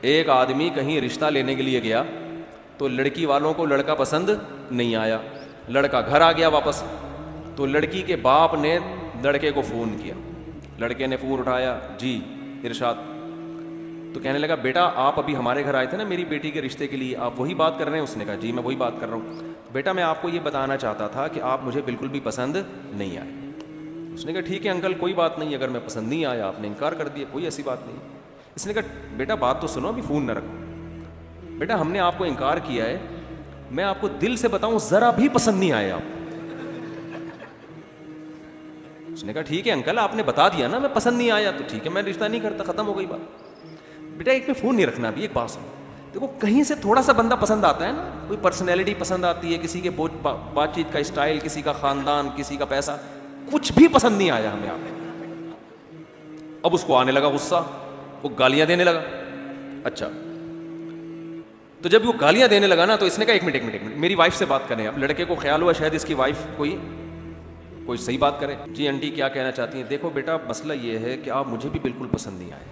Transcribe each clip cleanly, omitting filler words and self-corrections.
ایک آدمی کہیں رشتہ لینے کے لیے گیا تو لڑکی والوں کو لڑکا پسند نہیں آیا. لڑکا گھر آ گیا واپس, تو لڑکی کے باپ نے لڑکے کو فون کیا. لڑکے نے فون اٹھایا, جی ارشاد. تو کہنے لگا بیٹا آپ ابھی ہمارے گھر آئے تھے نا میری بیٹی کے رشتے کے لیے, آپ وہی بات کر رہے ہیں؟ اس نے کہا جی میں وہی بات کر رہا ہوں. بیٹا میں آپ کو یہ بتانا چاہتا تھا کہ آپ مجھے بالکل بھی پسند نہیں آئے. اس نے کہا ٹھیک ہے انکل کوئی بات نہیں, اگر میں پسند نہیں آیا آپ نے انکار کر دیا, کوئی ایسی بات نہیں. اس نے کہا بیٹا بات تو سنو, ابھی فون نہ رکھو. بیٹا ہم نے آپ کو انکار کیا ہے, میں آپ کو دل سے بتاؤں ذرا بھی پسند نہیں آئے آپ. اس نے کہا ٹھیک ہے انکل آپ نے بتا دیا نا میں پسند نہیں آیا, تو ٹھیک ہے میں رشتہ نہیں کرتا, ختم ہو گئی بات. بیٹا ایک میں فون نہیں رکھنا ابھی, ایک بات سنو. دیکھو کہیں سے تھوڑا سا بندہ پسند آتا ہے نا, کوئی پرسنالٹی پسند آتی ہے, کسی کے بات چیت کا اسٹائل, کسی کا خاندان, کسی کا پیسہ, کچھ بھی پسند نہیں آیا ہمیں آپ. اب اس کو آنے لگا غصہ, وہ گالیاں دینے لگا. اچھا تو جب وہ گالیاں دینے لگا نا تو اس نے کہا ایک منٹ میری وائف سے بات کریں. اب لڑکے کو خیال ہوا شاید اس کی وائف کوئی صحیح بات کرے. جی آنٹی کیا کہنا چاہتی ہیں؟ دیکھو بیٹا مسئلہ یہ ہے کہ آپ مجھے بھی بالکل پسند نہیں آئے.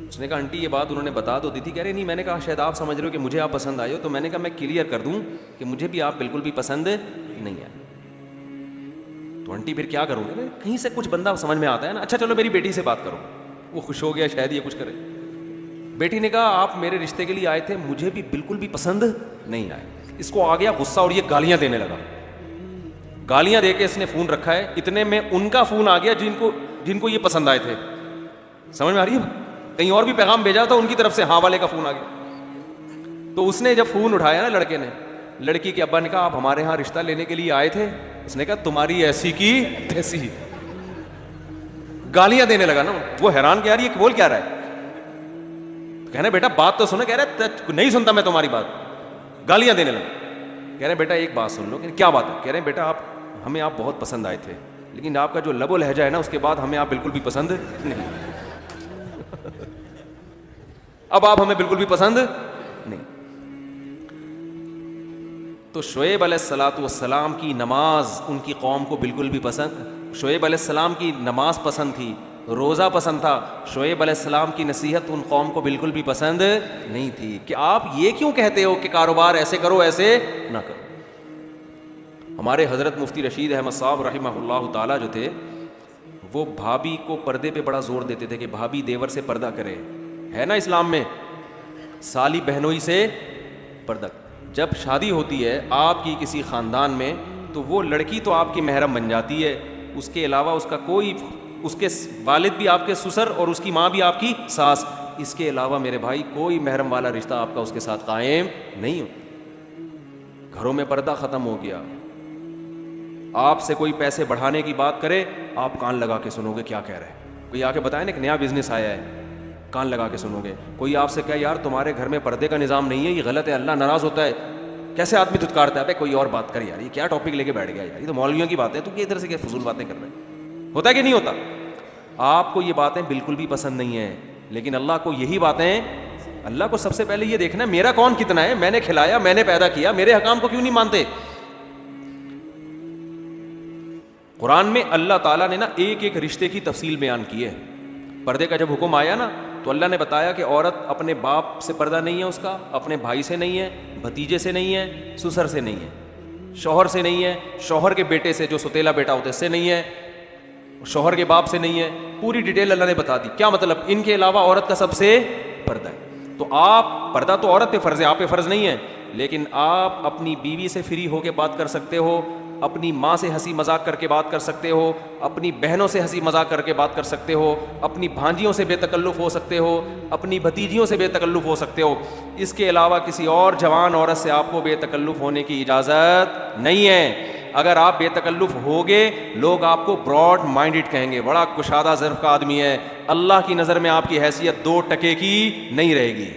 اس نے کہا آنٹی یہ بات انہوں نے بتا تو دی تھی. کہہ رہے نہیں, میں نے کہا شاید آپ سمجھ رہے ہو کہ مجھے آپ پسند آئے ہو, تو میں نے کہا میں کلیئر کر دوں کہ مجھے بھی آپ بالکل بھی پسند نہیں آئے. تو آنٹی پھر کیا کروں گے؟ کہیں سے کچھ بندہ سمجھ میں آتا ہے نا. اچھا چلو میری بیٹی سے بات کرو. وہ خوش ہو گیا شاید یہ کچھ کرے. بیٹی نے کہا آپ میرے رشتے کے لیے آئے تھے, مجھے بھی بالکل بھی پسند نہیں آئے. اس کو آ گیا غصہ اور یہ گالیاں دینے لگا. گالیاں دے کے اس نے فون رکھا ہے. اتنے میں ان کا فون آ گیا جن کو یہ پسند آئے تھے. سمجھ میں آ رہی ہے؟ کہیں اور بھی پیغام بھیجا تھا ان کی طرف سے, ہاں والے کا فون آ گیا. تو اس نے جب فون اٹھایا نا لڑکے نے, لڑکی کے ابا نے کہا آپ ہمارے ہاں رشتہ لینے کے لیے آئے تھے؟ اس نے کہا تمہاری ایسی کی تیسی. گالیاں دینے لگا نا. وہ حیران کہ یار یہ بول کیا رہا ہے. کہنا بیٹا بات تو سنو. کہہ رہے نہیں سنتا میں تمہاری بات, گالیاں دینے لگا. کہہ رہے بیٹا ایک بات سن لو. کیا بات ہے؟ کہہ رہے بیٹا ہمیں آپ بہت پسند آئے تھے, لیکن آپ کا جو لب و لہجہ ہے نا اس کے بعد ہمیں آپ بالکل بھی پسند نہیں. اب آپ ہمیں بالکل بھی پسند نہیں. تو شعیب علیہ الصلاۃ والسلام کی نماز ان کی قوم کو بالکل بھی پسند, شعیب علیہ السلام کی نماز پسند تھی, روزہ پسند تھا. شعیب علیہ السلام کی نصیحت ان قوم کو بالکل بھی پسند نہیں تھی کہ آپ یہ کیوں کہتے ہو کہ کاروبار ایسے کرو ایسے نہ کرو. ہمارے حضرت مفتی رشید احمد صاحب رحمہ اللہ تعالیٰ جو تھے, وہ بھابھی کو پردے پہ بڑا زور دیتے تھے کہ بھابھی دیور سے پردہ کرے. ہے نا اسلام میں سالی بہنوئی سے پردہ. جب شادی ہوتی ہے آپ کی کسی خاندان میں تو وہ لڑکی تو آپ کی محرم بن جاتی ہے, اس کے علاوہ اس کا کوئی, اس کے والد بھی آپ کے سسر اور اس کی ماں بھی آپ کی ساس, اس کے علاوہ میرے بھائی کوئی محرم والا رشتہ آپ کا اس کے ساتھ قائم نہیں ہو. گھروں میں پردہ ختم ہو گیا. آپ سے کوئی پیسے بڑھانے کی بات کرے آپ کان لگا کے سنو گے کیا کہہ رہے ہیں. کوئی آ کے بتائے نا ایک نیا بزنس آیا ہے, کان لگا کے سنو گے. کوئی آپ سے کہے یار تمہارے گھر میں پردے کا نظام نہیں ہے, یہ غلط ہے, اللہ ناراض ہوتا ہے, کیسے آدمی دھتکارتا ہے. کوئی اور بات کر یار, یہ کیا ٹاپک لے کے بیٹھ گیا یار, یہ تو مولویوں کی بات ہے, تو یہ ادھر سے کیا فضول باتیں کر رہے ہیں. ہوتا ہے کہ نہیں ہوتا؟ آپ کو یہ باتیں بالکل بھی پسند نہیں ہیں, لیکن اللہ کو یہی باتیں, اللہ کو سب سے پہلے یہ دیکھنا میرا کون کتنا ہے, میں نے کھلایا, میں نے پیدا کیا, میرے حکام کو کیوں نہیں مانتے. قرآن میں اللہ تعالیٰ نے نا ایک ایک رشتے کی تفصیل بیان کی ہے. پردے کا جب حکم آیا نا تو اللہ نے بتایا کہ عورت اپنے باپ سے پردہ نہیں ہے, اس کا اپنے بھائی سے نہیں ہے, بھتیجے سے نہیں ہے, سسر سے نہیں ہے, شوہر سے نہیں ہے, شوہر کے بیٹے سے جو ستیلا بیٹا ہوتا ہے اس سے نہیں ہے, شوہر کے باپ سے نہیں ہے. پوری ڈیٹیل اللہ نے بتا دی. کیا مطلب؟ ان کے علاوہ عورت کا سب سے پردہ ہے. تو آپ پردہ تو عورت پہ فرض ہے, آپ پہ فرض نہیں ہے, لیکن آپ اپنی بیوی سے فری ہو کے بات کر سکتے ہو, اپنی ماں سے ہنسی مذاق کر کے بات کر سکتے ہو, اپنی بہنوں سے ہنسی مذاق کر کے بات کر سکتے ہو, اپنی بھانجیوں سے بے تکلف ہو سکتے ہو, اپنی بھتیجیوں سے بے تکلف ہو سکتے ہو. اس کے علاوہ کسی اور جوان عورت سے آپ کو بے تکلف ہونے کی اجازت نہیں ہے. اگر آپ بے تکلف ہوگے لوگ آپ کو براڈ مائنڈڈ کہیں گے, بڑا کشادہ ظرف کا آدمی ہے. اللہ کی نظر میں آپ کی حیثیت 2% کی نہیں رہے گی.